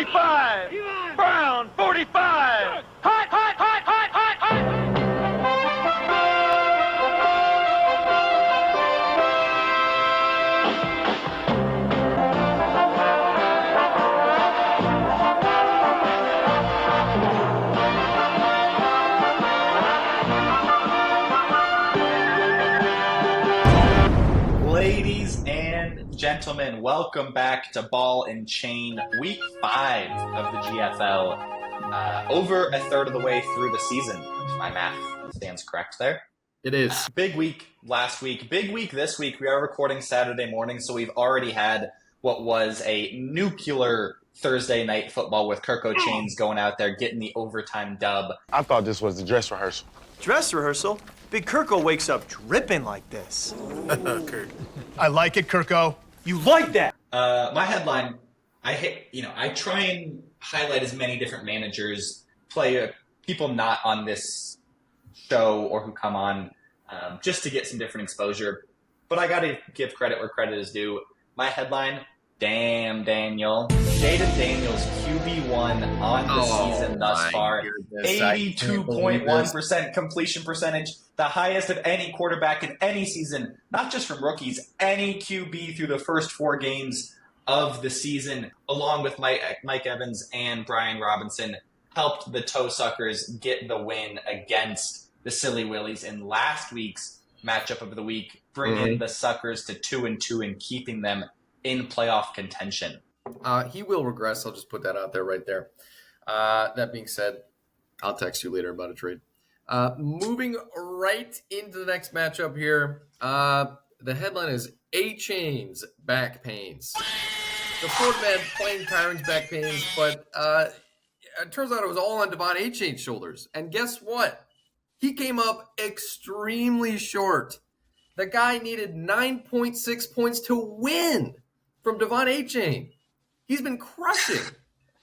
45. Brown, 45. Hot, hot, hot, hot, hot, hot. Ladies and gentlemen, welcome back to Ball and Chain, Week 5 of the GFL. Over a third of the way through the season, if my math stands correct there. It is. Big week last week, big week this week. We are recording Saturday morning, so we've already had what was a nuclear Thursday night football with Kirko Chains going out there, getting the overtime dub. I thought this was the dress rehearsal. Dress rehearsrsal? Big Kirko wakes up dripping like this. Kirk. I like it, Kirko. You like that? My headline, I try and highlight as many different managers, people not on this show or who come on, just to get some different exposure. But I got to give credit where credit is due. My headline, damn Daniel. Jaden Daniels, QB1 on the season thus far. 82.1% completion percentage, the highest of any quarterback in any season, not just from rookies, any QB through the first 4 games of the season, along with Mike Evans and Brian Robinson, helped the Toe Suckers get the win against the Silly Willies in last week's matchup of the week, bringing the Suckers to 2-2 and keeping them in playoff contention. He will regress. I'll just put that out there right there. That being said, I'll text you later about a trade. Moving right into the next matchup here. The headline is A-Chain's back pains. The Florida man playing Kyron's back pains, but it turns out it was all on Devon A-Chain's shoulders. And guess what? He came up extremely short. The guy needed 9.6 points to win from Devon A-Chain. He's been crushing.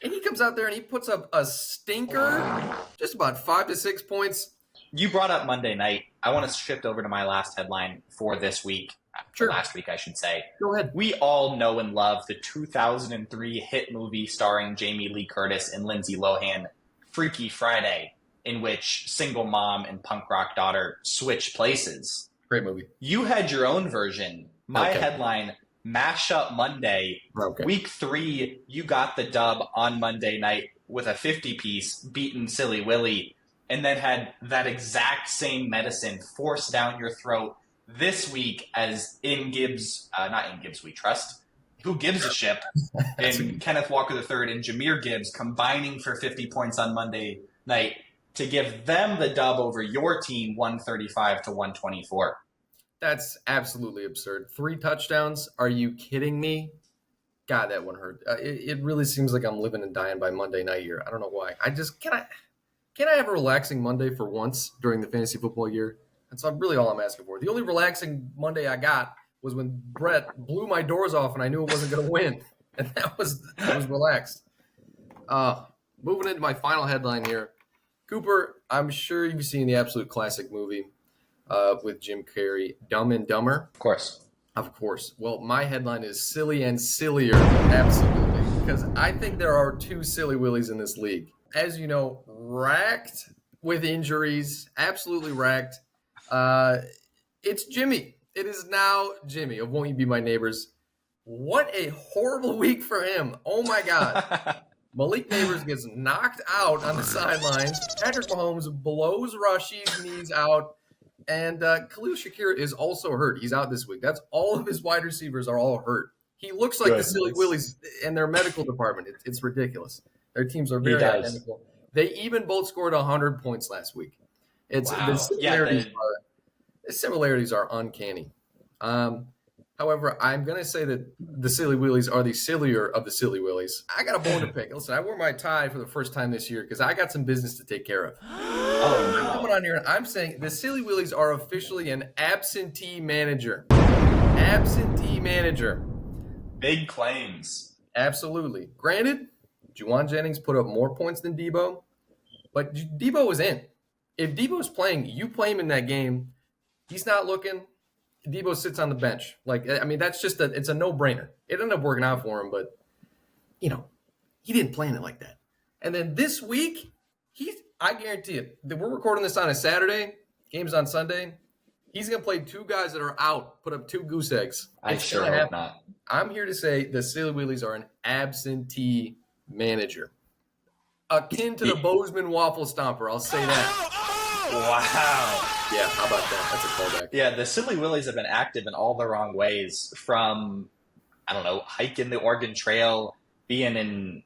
And he comes out there and he puts up a stinker, just about 5 to 6 points. You brought up Monday night. I want to shift over to my last headline for this week. Sure. Last week, I should say. Go ahead. We all know and love the 2003 hit movie starring Jamie Lee Curtis and Lindsay Lohan, Freaky Friday, in which single mom and punk rock daughter switch places. Great movie. You had your own version. My Okay. headline, Mashup Monday. Okay. Week 3, you got the dub on Monday night with a 50-piece, beating Silly Willy, and then had that exact same medicine forced down your throat this week as not in Gibbs We Trust, Who Gives a Ship, and Kenneth Walker III and Jahmyr Gibbs combining for 50 points on Monday night to give them the dub over your team 135 to 124. That's absolutely absurd. 3 touchdowns? Are you kidding me? God, that one hurt. It really seems like I'm living and dying by Monday night here. I don't know why. Can I have a relaxing Monday for once during the fantasy football year? That's really all I'm asking for. The only relaxing Monday I got was when Brett blew my doors off and I knew it wasn't going to win. And I was relaxed. Moving into my final headline here. Cooper, I'm sure you've seen the absolute classic movie with Jim Carrey, Dumb and Dumber. Of course. Of course. Well, my headline is silly and sillier, absolutely, because I think there are 2 Silly Willies in this league. As you know, racked with injuries, absolutely racked. It's Jimmy. It is now Jimmy of Won't You Be My Neighbors. What a horrible week for him. Oh, my God. Malik Neighbors gets knocked out on the sidelines. Patrick Mahomes blows Rashid's knees out. And Khalil Shakir is also hurt. He's out this week. That's all of his wide receivers are all hurt. He looks like the Silly Willies in their medical department. It's ridiculous. Their teams are very identical. They even both scored 100 points last week. The similarities are uncanny. However, I'm going to say that the Silly Willies are the sillier of the Silly Willies. I got a bone to pick. Listen, I wore my tie for the first time this year because I got some business to take care of. I'm coming on here and I'm saying the Silly Willies are officially an absentee manager. Absentee manager. Big claims. Absolutely. Granted, Juwan Jennings put up more points than Debo, but Debo was in. If Debo's playing, you play him in that game. He's not looking. Debo sits on the bench. That's just it's a no-brainer. It ended up working out for him, but, He didn't plan it like that. And then this week, I guarantee it, that we're recording this on a Saturday, game's on Sunday. He's going to play 2 guys that are out, put up 2 goose eggs. I sure hope not. I'm here to say the Silly Willies are an absentee manager. Akin to the Bozeman Waffle Stomper, I'll say that. Wow. Yeah, how about that? That's a callback. Yeah, the Silly Willies have been active in all the wrong ways, from, I don't know, hiking the Oregon Trail, being in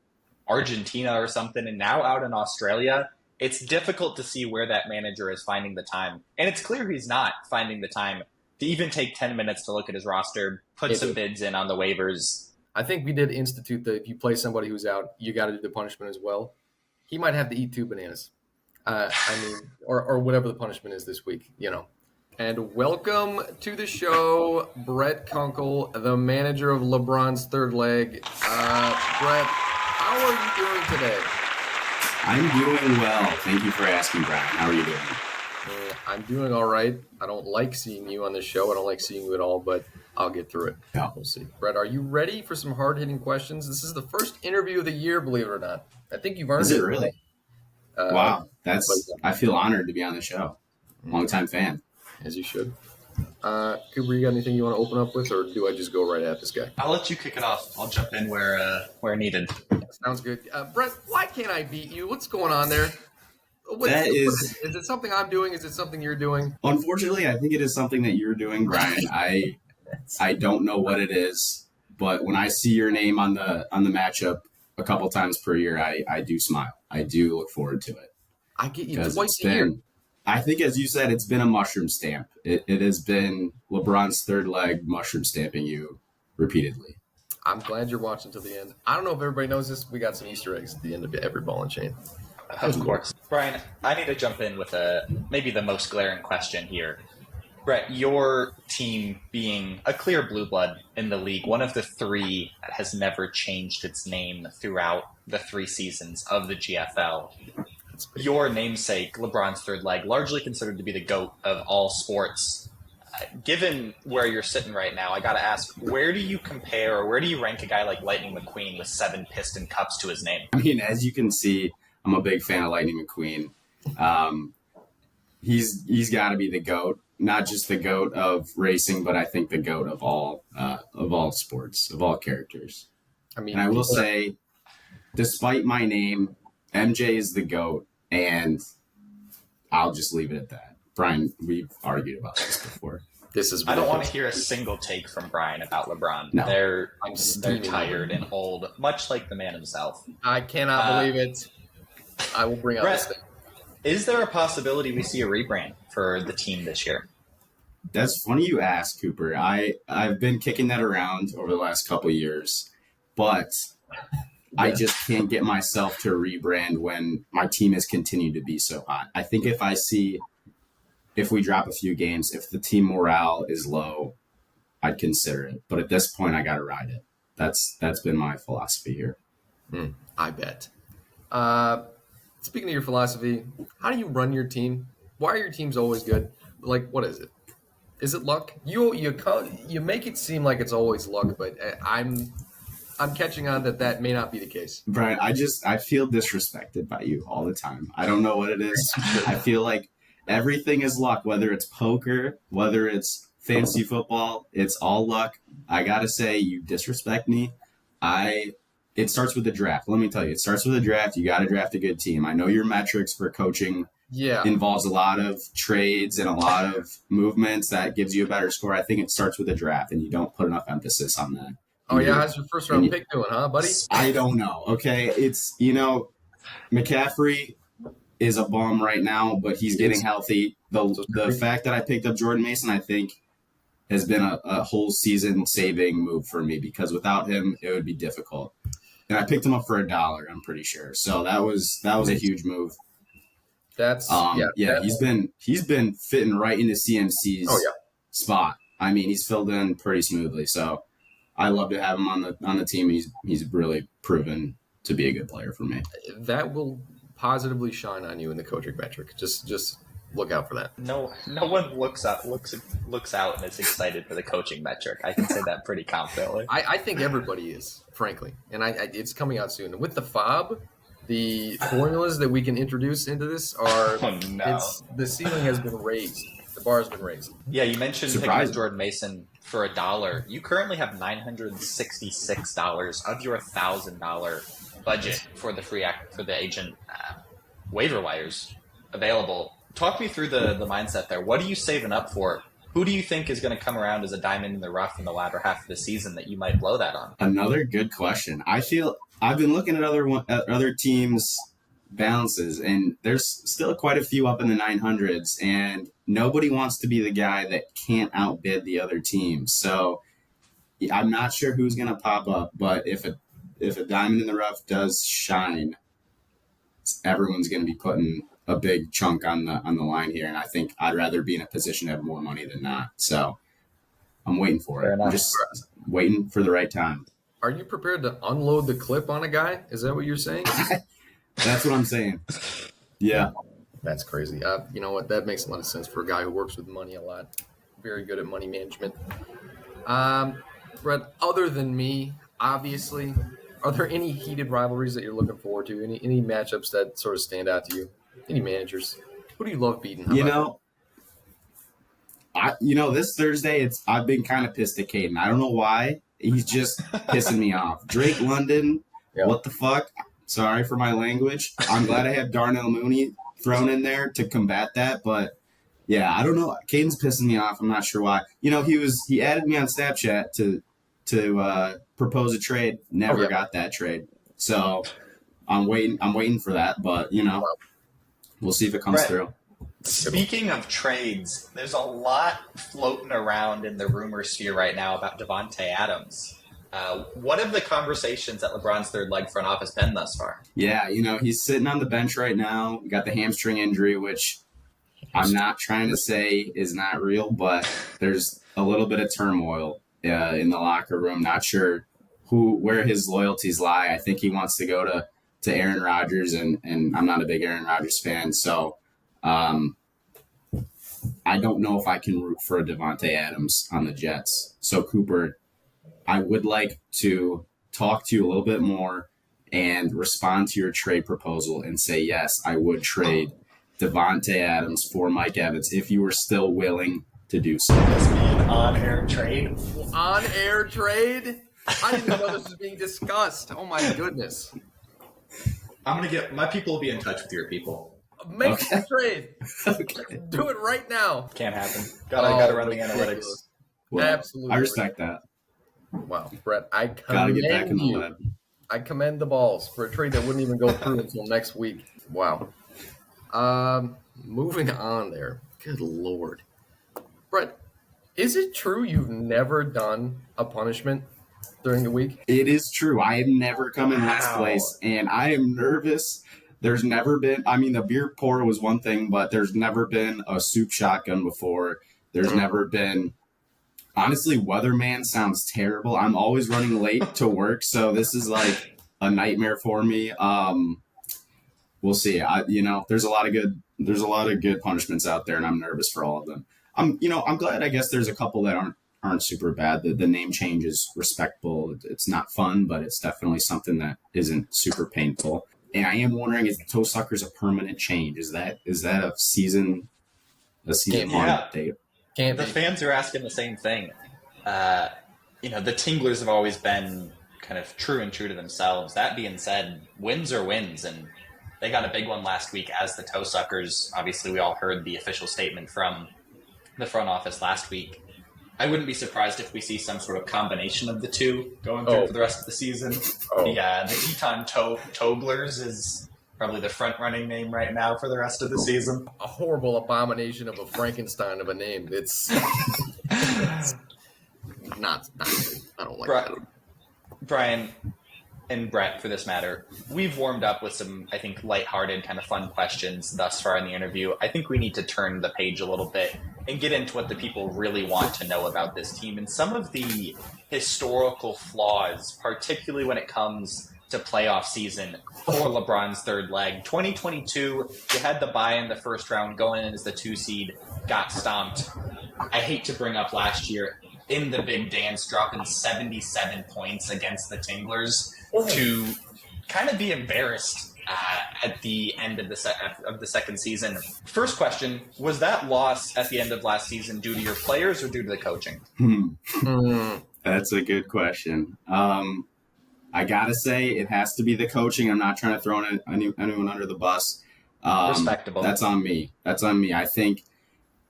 Argentina or something, and now out in Australia. It's difficult to see where that manager is finding the time. And it's clear he's not finding the time to even take 10 minutes to look at his roster, put some bids in on the waivers. I think we did institute that if you play somebody who's out, you got to do the punishment as well. He might have to eat 2 bananas. Or whatever the punishment is this week, And welcome to the show, Brett Kunkel, the manager of LeBron's third leg. Brett, how are you doing today? I'm doing well. Thank you for asking, Brian. How are you doing? I'm doing all right. I don't like seeing you on this show. I don't like seeing you at all, but I'll get through it. Yeah. We'll see. Brett, are you ready for some hard-hitting questions? This is the first interview of the year, believe it or not. I think you've earned it. Is it really? Wow. I feel honored to be on the show. Longtime fan. As you should. Cooper, you got anything you want to open up with, or do I just go right at this guy? I'll let you kick it off. I'll jump in where needed. Sounds good. Brett, why can't I beat you? What's going on there? Is it something I'm doing? Is it something you're doing? Unfortunately, I think it is something that you're doing, Brian. I don't know what it is, but when I see your name on the matchup a couple times per year, I do smile. I do look forward to it. I get you twice a year. I think, as you said, it's been a mushroom stamp. It has been LeBron's third leg mushroom stamping you repeatedly. I'm glad you're watching till the end. I don't know if everybody knows this. We got some Easter eggs at the end of every ball and chain. Of course. Brian, I need to jump in with maybe the most glaring question here. Brett, your team being a clear blue blood in the league, one of the 3 that has never changed its name throughout the 3 seasons of the GFL. Your namesake, LeBron's third leg, largely considered to be the GOAT of all sports. Given where you're sitting right now, I got to ask, where do you compare, or where do you rank a guy like Lightning McQueen with 7 Piston Cups to his name? I mean, as you can see, I'm a big fan of Lightning McQueen. He's got to be the GOAT, not just the GOAT of racing, but I think the GOAT of all sports, of all characters. I mean, and I will say, despite my name, MJ is the GOAT, and I'll just leave it at that. Brian, we've argued about this before. I don't want to hear a single take from Brian about LeBron. No. They're tired and old, much like the man himself. I cannot believe it. I will bring up this thing. Is there a possibility we see a rebrand for the team this year? That's funny you ask, Cooper. I've been kicking that around over the last couple of years, but I just can't get myself to rebrand when my team has continued to be so hot. I think if we drop a few games, if the team morale is low, I'd consider it. But at this point, I got to ride it. That's been my philosophy here. I bet. Speaking of your philosophy, how do you run your team? Why are your teams always good? Like, what is it? Is it luck? You make it seem like it's always luck, but I'm catching on that may not be the case. Brian, I feel disrespected by you all the time. I don't know what it is. I feel like everything is luck, whether it's poker, whether it's fantasy football, it's all luck. I gotta say, you disrespect me. It starts with the draft. Let me tell you, it starts with the draft. You got to draft a good team. I know your metrics for coaching involves a lot of trades and a lot of movements that gives you a better score. I think it starts with the draft, and you don't put enough emphasis on that. Oh, yeah? How's your first round pick doing, huh, buddy? I don't know. Okay. It's, McCaffrey is a bum right now, but he's getting healthy. The fact that I picked up Jordan Mason, I think, has been a whole season saving move for me, because without him, it would be difficult. And I picked him up for $1, I'm pretty sure. So that was a huge move. He's been fitting right into CMC's spot. I mean, he's filled in pretty smoothly. So I love to have him on the team. He's really proven to be a good player for me. That will positively shine on you in the coaching metric. Just look out for that. No one looks out and is excited for the coaching metric. I can say that pretty confidently. I think everybody is, frankly, and it's coming out soon. With the FOB, the formulas that we can introduce into this are the ceiling has been raised. The bar has been raised. Yeah, you mentioned picking Surprising. Jordan Mason for $1. You currently have $966 of your $1,000 budget for the agent waiver wires available. Talk me through the mindset there. What are you saving up for? Who do you think is going to come around as a diamond in the rough in the latter half of the season that you might blow that on? Another good question. I feel I've been looking at other teams' balances, and there's still quite a few up in the 900s, and nobody wants to be the guy that can't outbid the other team. So I'm not sure who's going to pop up, but if a diamond in the rough does shine, everyone's going to be putting a big chunk on the line here, and I think I'd rather be in a position to have more money than not. So I'm waiting for Fair it. enough. I'm just waiting for the right time. Are you prepared to unload the clip on a guy? Is that what you're saying? That's what I'm saying. Yeah. That's crazy. You know what? That makes a lot of sense for a guy who works with money a lot. Very good at money management. Brett, other than me, obviously, are there any heated rivalries that you're looking forward to? Any matchups that sort of stand out to you? Any managers? Who do you love beating? This Thursday, I've been kind of pissed at Caden. I don't know why. He's just pissing me off. Drake London, What the fuck? Sorry for my language. I'm glad I have Darnell Mooney thrown in there to combat that, but yeah, I don't know. Caden's pissing me off. I'm not sure why. He added me on Snapchat to propose a trade. Never got that trade. So I'm waiting for that, but we'll see if it comes through. Speaking of trades, there's a lot floating around in the rumor sphere right now about Devontae Adams. What have the conversations at LeBron's third leg front office been thus far? Yeah, he's sitting on the bench right now. He got the hamstring injury, which I'm not trying to say is not real, but there's a little bit of turmoil in the locker room. Not sure where his loyalties lie. I think he wants to go to Aaron Rodgers, and I'm not a big Aaron Rodgers fan, so I don't know if I can root for a Devontae Adams on the Jets. So, Cooper, I would like to talk to you a little bit more and respond to your trade proposal and say, yes, I would trade Devontae Adams for Mike Evans if you were still willing to do so. This be an on-air trade? On-air trade? I didn't even know this was being discussed. Oh, my goodness. I'm going to get – my people will be in touch with your people. Make the trade. Okay. Do it right now. Can't happen. Gotta run the analytics. Well, Absolutely. I respect that. Wow, Brett, I Gotta get back in commend the you. lab. I commend the balls for a trade that wouldn't even go through until next week. Wow. Moving on there. Good Lord. Brett, is it true you've never done a punishment during the week? It is true. I have never come in last place, and I am nervous. There's never been, the beer pour was one thing, but there's never been a soup shotgun before. There's never been, honestly, weatherman sounds terrible. I'm always running late to work, so this is like a nightmare for me. We'll see. There's a lot of good punishments out there, and I'm nervous for all of them. I'm glad. I guess there's a couple that aren't super bad. The name change is respectable. It's not fun, but it's definitely something that isn't super painful. And I am wondering, is the toe suckers a permanent change? Is that a season long update? Can't The be. fans are asking the same thing. The Tinglers have always been kind of true to themselves. That being said, wins are wins, and they got a big one last week as the toe suckers. Obviously, we all heard the official statement from the front office last week. I wouldn't be surprised if we see some sort of combination of the two going through for the rest of the season. The Teton Toglers is probably the front-running name right now for the rest of the season. A horrible abomination of a Frankenstein of a name. It's not good. I don't like that. Brian and Brett, for this matter, we've warmed up with some, I think, lighthearted, kind of fun questions thus far in the interview. I think we need to turn the page a little bit and get into what the people really want to know about this team and some of the historical flaws, particularly when it comes to playoff season for LeBron's third leg. 2022, you had the bye in the first round, going in as the 2 seed, got stomped. I hate to bring up last year in the big dance, dropping 77 points against the Tinglers to kind of be embarrassed at the end of the second season. First question, was that loss at the end of last season due to your players or due to the coaching? That's a good question. I gotta say it has to be the coaching. I'm not trying to throw anyone under the bus. Respectable. That's on me. I think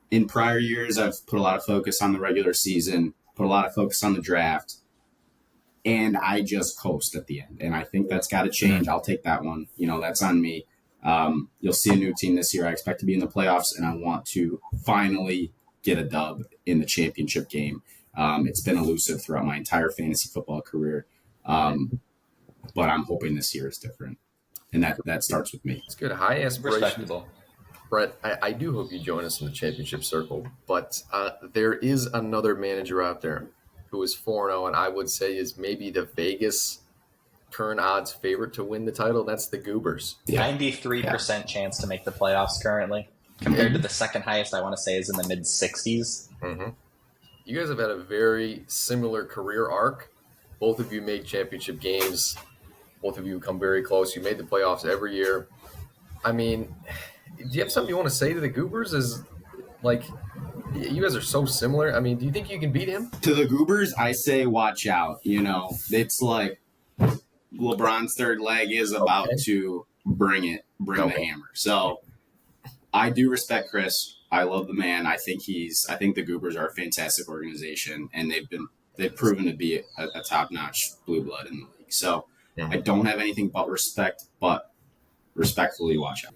in prior years, I've put a lot of focus on the regular season, put a lot of focus on the draft, and I just coast at the end. And I think that's got to change. I'll take that one. That's on me. You'll see a new team this year. I expect to be in the playoffs, and I want to finally get a dub in the championship game. It's been elusive throughout my entire fantasy football career, but I'm hoping this year is different. And that starts with me. It's good. High aspirations. Respectable. Brett, I do hope you join us in the championship circle, but there is another manager out there who is 4-0, and I would say is maybe the Vegas current odds favorite to win the title. That's the Goobers. 93% chance to make the playoffs currently, compared to the second highest, I want to say, is in the mid-60s. Mm-hmm. You guys have had a very similar career arc. Both of you made championship games. Both of you come very close. You made the playoffs every year. I mean, do you have something you want to say to the Goobers? Is like, you guys are so similar. I mean, do you think you can beat him? To the Goobers, I say watch out. It's like LeBron's third leg is about to bring the hammer. So I do respect Chris. I love the man. I think the Goobers are a fantastic organization, and they've proven to be a top-notch blue blood in the league. So I don't have anything but respect, but respectfully watch out.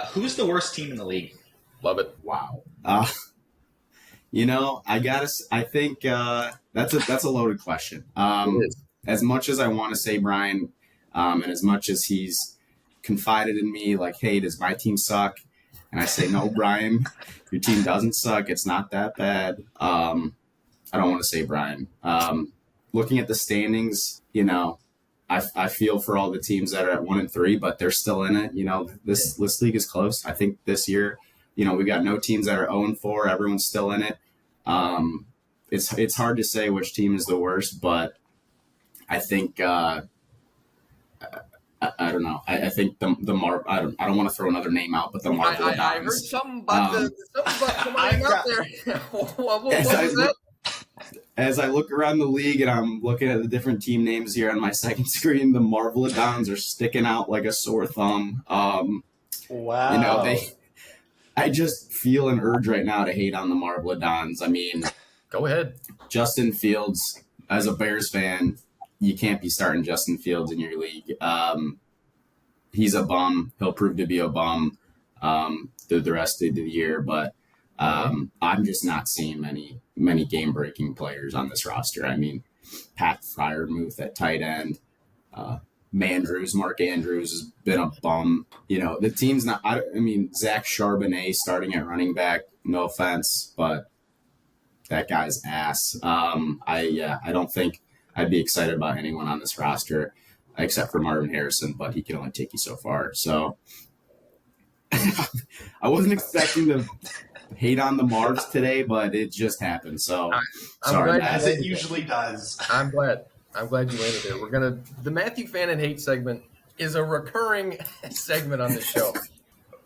Who's the worst team in the league? Love it. Wow. I think that's a loaded question. As much as I want to say Brian, and as much as he's confided in me, like, hey, does my team suck? And I say, no, Brian, your team doesn't suck. It's not that bad. I don't want to say Brian. Looking at the standings, I feel for all the teams that are at 1-3, but they're still in it. This league is close. I think this year, we got no teams that are 0-4. Everyone's still in it. It's hard to say which team is the worst, but I think I don't know. I think the I don't want to throw another name out, but the Marvel Dons. I heard something about somebody out there. What was that? As I look around the league and I'm looking at the different team names here on my second screen, the Marveladons are sticking out like a sore thumb. Wow. I just feel an urge right now to hate on the Marveladons. I mean, go ahead. Justin Fields, as a Bears fan, you can't be starting Justin Fields in your league. He's a bum. He'll prove to be a bum through the rest of the year, but I'm just not seeing many game-breaking players on this roster. I mean, Pat Freiermuth at tight end, Mark Andrews has been a bum. The team's not. Zach Charbonnet starting at running back. No offense, but that guy's ass. I don't think I'd be excited about anyone on this roster except for Marvin Harrison, but he can only take you so far. So I wasn't expecting to hate on the Marvs today, but it just happened. So sorry, as it usually does. I'm glad you landed there. The Matthew Fannin hate segment is a recurring segment on the show.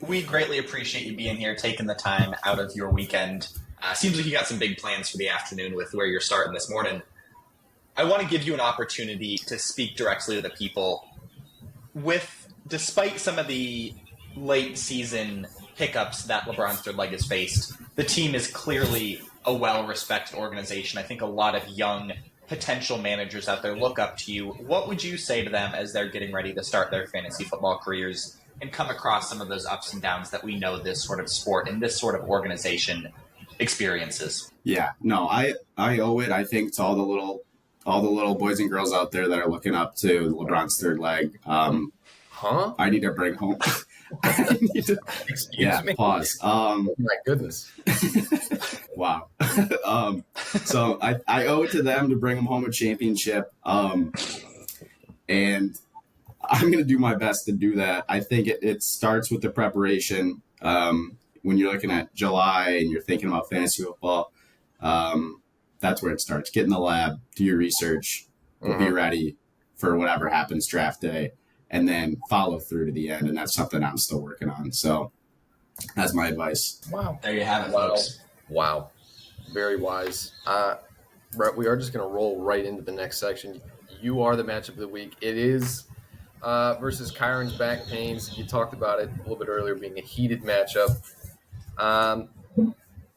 We greatly appreciate you being here, taking the time out of your weekend. Seems like you got some big plans for the afternoon with where you're starting this morning. I want to give you an opportunity to speak directly to the people. Despite some of the late season hiccups that LeBron's third leg has faced, the team is clearly a well-respected organization. I think a lot of young potential managers out there look up to you. What would you say to them as they're getting ready to start their fantasy football careers and come across some of those ups and downs that we know this sort of sport and this sort of organization experiences? Yeah, no, I owe it, I think, to all the little boys and girls out there that are looking up to LeBron's third leg. I need to bring home. I need to, Excuse me. pause. Oh my goodness. Wow. So I owe it to them to bring them home a championship. And I'm going to do my best to do that. I think it starts with the preparation. When you're looking at July and you're thinking about fantasy football, that's where it starts. Get in the lab, do your research, be ready for whatever happens draft day, and then follow through to the end. And that's something I'm still working on. So that's my advice. Wow. There you have it, Wow. folks. Wow. Very wise. Brett, we are just going to roll right into the next section. You are the matchup of the week. It is versus Kyron's back pains. You talked about it a little bit earlier being a heated matchup. I'm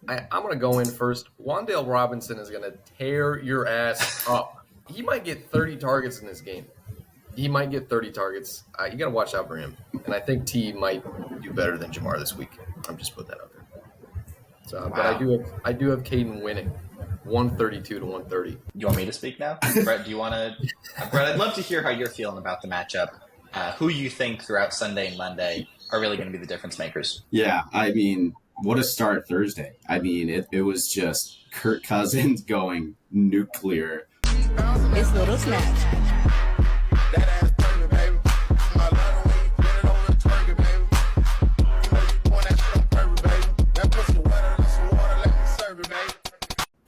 going to go in first. Wan'Dale Robinson is going to tear your ass up. He might get 30 targets in this game. He might get 30 targets. You got to watch out for him. And I think T might do better than Jamar this week. I'm just putting that out there. So, Wow. but I do have Caden winning, 132 to 130. You want me to speak now? Brett, do you want to? Brett, I'd love to hear how you're feeling about the matchup. Who you think throughout Sunday and Monday are really going to be the difference makers? Yeah, I mean, what a start Thursday. I mean, it was just Kirk Cousins going nuclear. It's Little Snatch.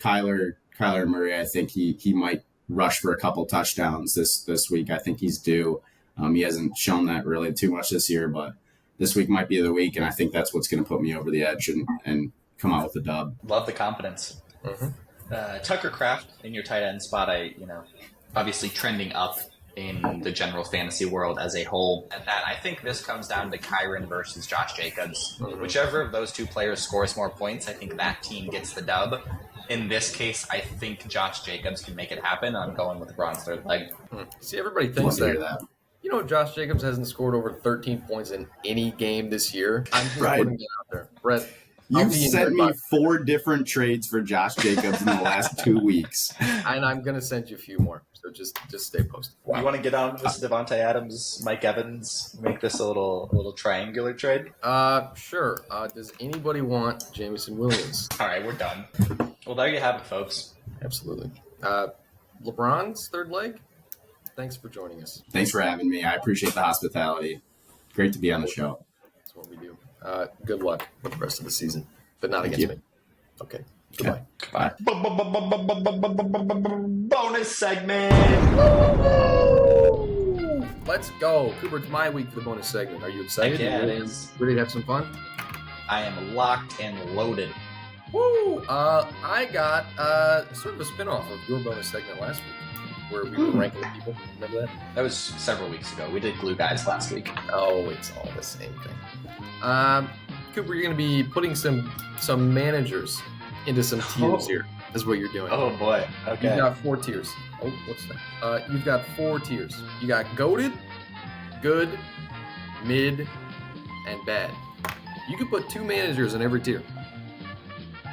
Kyler Murray, I think he might rush for a couple touchdowns this week. I think he's due. He hasn't shown that really too much this year, but this week might be the week, and I think that's what's going to put me over the edge and come out with the dub. Love the confidence. Tucker Kraft in your tight end spot, obviously trending up in the general fantasy world as a whole. At that, I think this comes down to Kyron versus Josh Jacobs. Whichever of those two players scores more points, I think that team gets the dub. In this case, I think Josh Jacobs can make it happen. I'm going with Braun's third leg. See, everybody Love thinks to hear that. that. You know, Josh Jacobs hasn't scored over 13 points in any game this year. I'm just Right. putting it out there. Brett, I'll You've be in sent your me 4 different trades for Josh Jacobs in the last 2 weeks. and I'm going to send you a few more. So just stay posted. You want to get on this Devontae Adams, Mike Evans, make this a little triangular trade? Sure. Does anybody want Jamison Williams? All right, we're done. Well, there you have it, folks. Absolutely. LeBron's third leg. Thanks for joining us. Thanks for having me. I appreciate the hospitality. Great to be on the show. That's what we do. Good luck with the rest of the season, but not Thank against you. me. Okay. Goodbye. Goodbye. Bonus segment. Let's go. Cooper, it's my week for the bonus segment. Are you excited? Heck yeah, You it is. Ready to have some fun? I am locked and loaded. Woo! I got sort of a spinoff of your bonus segment last week, where we were ranking people. Remember that? That was several weeks ago. We did Glue Guys last week. Oh, it's all the same thing. Cooper, you're going to be putting some managers into some tiers here. Is what you're doing. Oh boy. You've Okay. got 4 tiers. Oh, what's that? You've got 4 tiers. You got goated, good, mid, and bad. You could put 2 managers in every tier.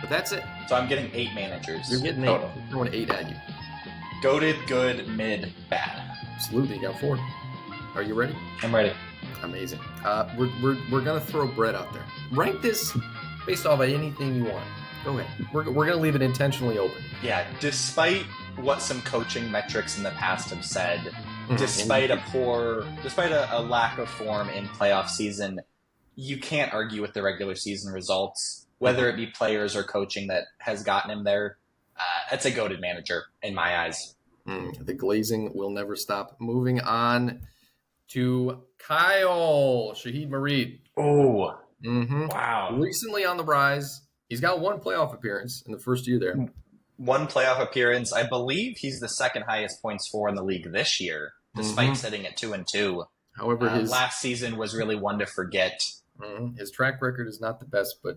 But that's it. So I'm getting 8 managers. You're getting 8. total. I'm throwing 8 at you. Goated, good, mid, bad. Absolutely. You got 4. Are you ready? I'm ready. Amazing. We're gonna throw Brett out there. Rank this based off of anything you want. Go ahead. We're gonna leave it intentionally open. Yeah. Despite what some coaching metrics in the past have said, Mm-hmm. despite a lack of form in playoff season, you can't argue with the regular season results, whether it be players or coaching that has gotten him there. That's a goated manager in my eyes. The glazing will never stop. Moving on to Kyle Shahid Marid. Oh, Mm-hmm. wow. Recently on the rise. He's got 1 playoff appearance in the first year there. 1 playoff appearance. I believe he's the second highest points for in the league this year, despite sitting at 2-2. However, his Last season was really one to forget. his track record is not the best, but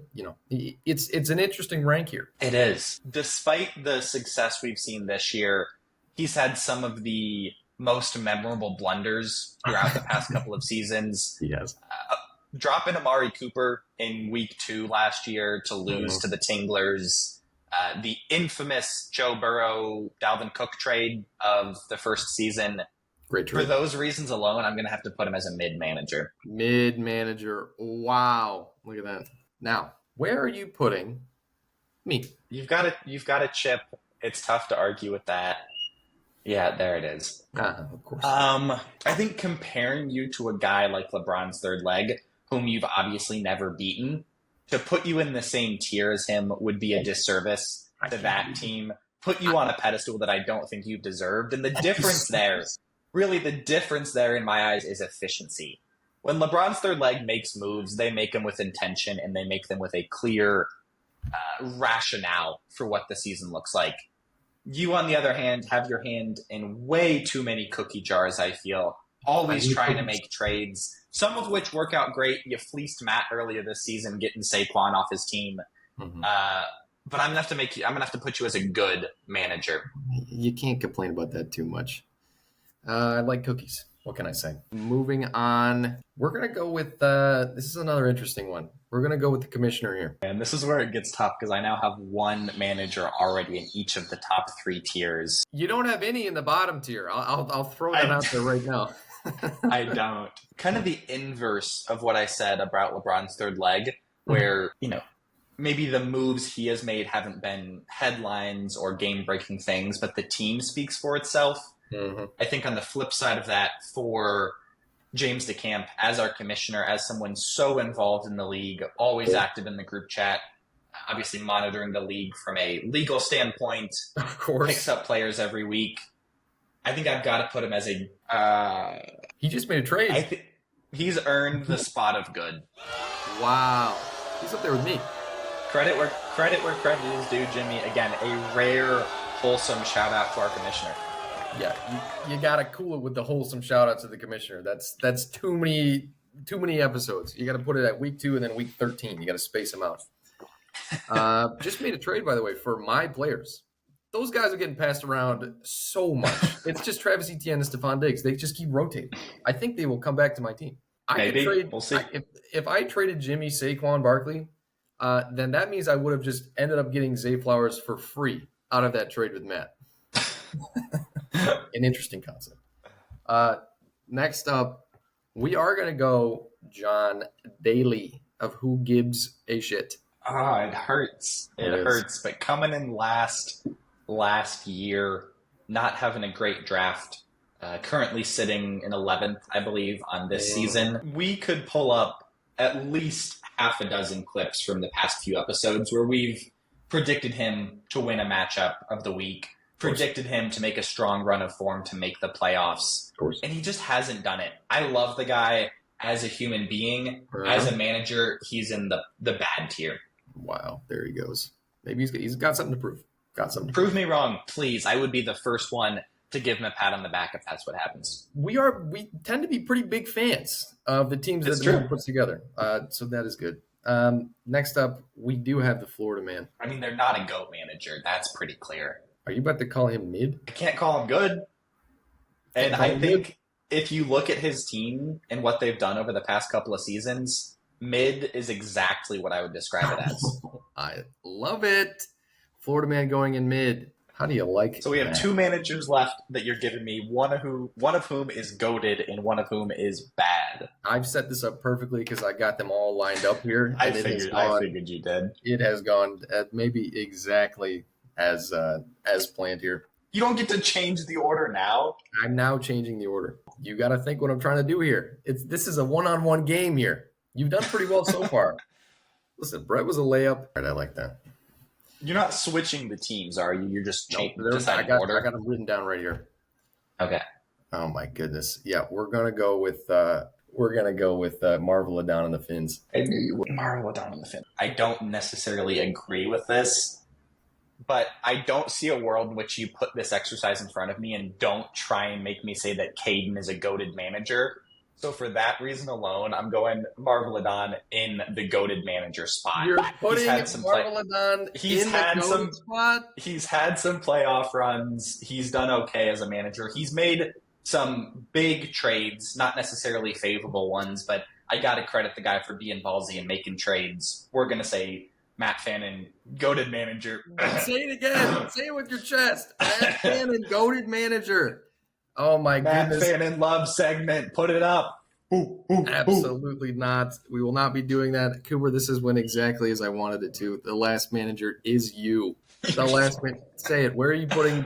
it's an interesting rank here. It is. Despite the success we've seen this year, he's had some of the most memorable blunders throughout the past couple of seasons. He has. Dropping Amari Cooper in week 2 last year to lose to the Tinglers. The infamous Joe Burrow, Dalvin Cook trade of the first season. Great For trade. those reasons alone, I'm going to have to put him as a mid manager. Mid manager. Wow. Look at that. Now, where are you putting me? You've got a chip. It's tough to argue with that. Yeah, there it is. Of course. I think comparing you to a guy like LeBron's third leg, whom you've obviously never beaten, to put you in the same tier as him would be a disservice to that team. Put you on a pedestal that I don't think you've deserved. And the difference there, really the difference there in my eyes is efficiency. When LeBron's third leg makes moves, they make them with intention and they make them with a clear rationale for what the season looks like. You, on the other hand, have your hand in way too many cookie jars, I feel. Always trying to make trades, some of which work out great. You fleeced Matt earlier this season, getting Saquon off his team. Mhm. But I'm gonna have to put you as a good manager. You can't complain about that too much. I like cookies. What can I say? Moving on. We're going to go with, this is another interesting one. We're going to go with the commissioner here. And this is where it gets tough because I now have one manager already in each of the top 3 tiers. You don't have any in the bottom tier. I'll throw that out there right now. I don't. Kind of the inverse of what I said about LeBron's third leg, where, maybe the moves he has made haven't been headlines or game-breaking things, but the team speaks for itself. Mm-hmm. I think on the flip side of that, for James DeCamp, as our commissioner, as someone so involved in the league, always active in the group chat, obviously monitoring the league from a legal standpoint, Of course. picks up players every week. I think I've got to put him as a... He just made a trade. I think he's earned the spot of good. Wow. He's up there with me. Credit where credit is due, Jimmy. Again, a rare, wholesome shout out to our commissioner. Yeah, you gotta cool it with the wholesome shout out to the commissioner. That's too many episodes. You gotta put it at week 2 and then week 13. You gotta space them out. Just made a trade, by the way, for my players. Those guys are getting passed around so much. It's just Travis Etienne and Stephon Diggs. They just keep rotating. I think they will come back to my team. Maybe. We'll see. If I traded Jimmy, Saquon, Barkley, then that means I would have just ended up getting Zay Flowers for free out of that trade with Matt. An interesting concept. Next up, we are going to go John Daly of Who Gives a Shit. It hurts. It hurts. But coming in last year, not having a great draft, currently sitting in 11th, I believe, on this season, we could pull up at least half a dozen clips from the past few episodes where we've predicted him to win a matchup of the week, predicted him to make a strong run of form to make the playoffs, and he just hasn't done it. I love the guy as a human being. As a manager, he's in the bad tier. Wow, there he goes. Maybe he's got something to prove. Prove me wrong, please. I would be the first one to give him a pat on the back if that's what happens. We tend to be pretty big fans of the teams that the league puts together. So that is good. Next up, we do have the Florida man. I mean, they're not a GOAT manager. That's pretty clear. Are you about to call him mid? I can't call him good. And I think if you look at his team and what they've done over the past couple of seasons, mid is exactly what I would describe it as. I love it. Florida man going in mid. How do you like it? So we have 2 managers left that you're giving me, one of whom is goated and one of whom is bad. I've set this up perfectly because I got them all lined up here. I figured you did. It has gone maybe exactly as planned here. You don't get to change the order now. I'm now changing the order. You got to think what I'm trying to do here. This is a one-on-one game here. You've done pretty well so far. Listen, Brett was a layup. All right, I like that. You're not switching the teams, are you? You're just changing I got them written down right here. Okay. Oh my goodness. Yeah, we're gonna go with Marvel down on the Fins. I knew you would. Marvel down on the Fins. I don't necessarily agree with this, but I don't see a world in which you put this exercise in front of me and don't try and make me say that Caden is a goated manager. So for that reason alone, I'm going Marveladon in the goated manager spot. You're putting Marveladon in the goated spot? He's had some playoff runs. He's done okay as a manager. He's made some big trades, not necessarily favorable ones, but I got to credit the guy for being ballsy and making trades. We're going to say Matt Fannin, goated manager. Say it again. Say it with your chest. Matt Fannin, goated manager. Oh my Matt goodness. Fan in Love segment. Put it up. Ooh, ooh, ooh. Absolutely not. We will not be doing that. Cooper, this is went exactly as I wanted it to. The last manager is you. The last man. Say it. Where are you putting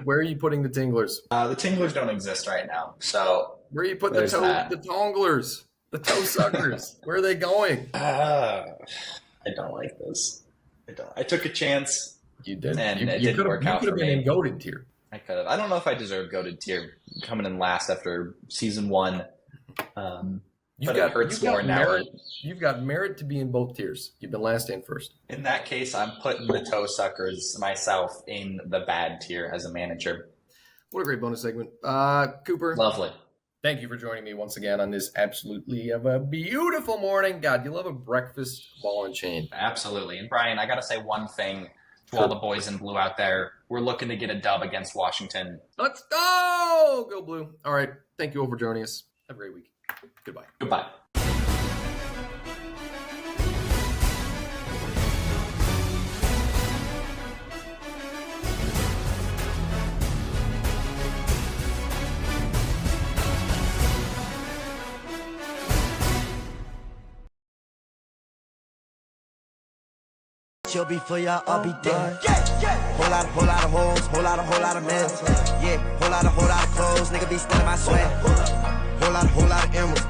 the tinglers? The Tinglers don't exist right now, so Where are you putting There's that. the tonglers? The toe suckers? Where are they going? I don't like this. I took a chance. You did. And you it you didn't could work have out been for me. in goated tier. I could have. I don't know if I deserve goated tier coming in last after season 1. But it hurts more now. merit. You've got merit to be in both tiers. You've been last and first. In that case, I'm putting the toe suckers myself in the bad tier as a manager. What a great bonus segment. Cooper, Lovely. thank you for joining me once again on this absolutely of a beautiful morning. God, you love a breakfast ball and chain. Absolutely. And Brian, I got to say one thing to all the boys in blue out there. We're looking to get a dub against Washington. Let's go! Go Blue. All right. Thank you all for joining us. Have a great week. Goodbye. Goodbye. She'll be for y'all, I'll be dead. Whole lot of hoes, whole lot of men. Yeah, whole lot of clothes, nigga be stealing my sweat. Whole lot of emeralds.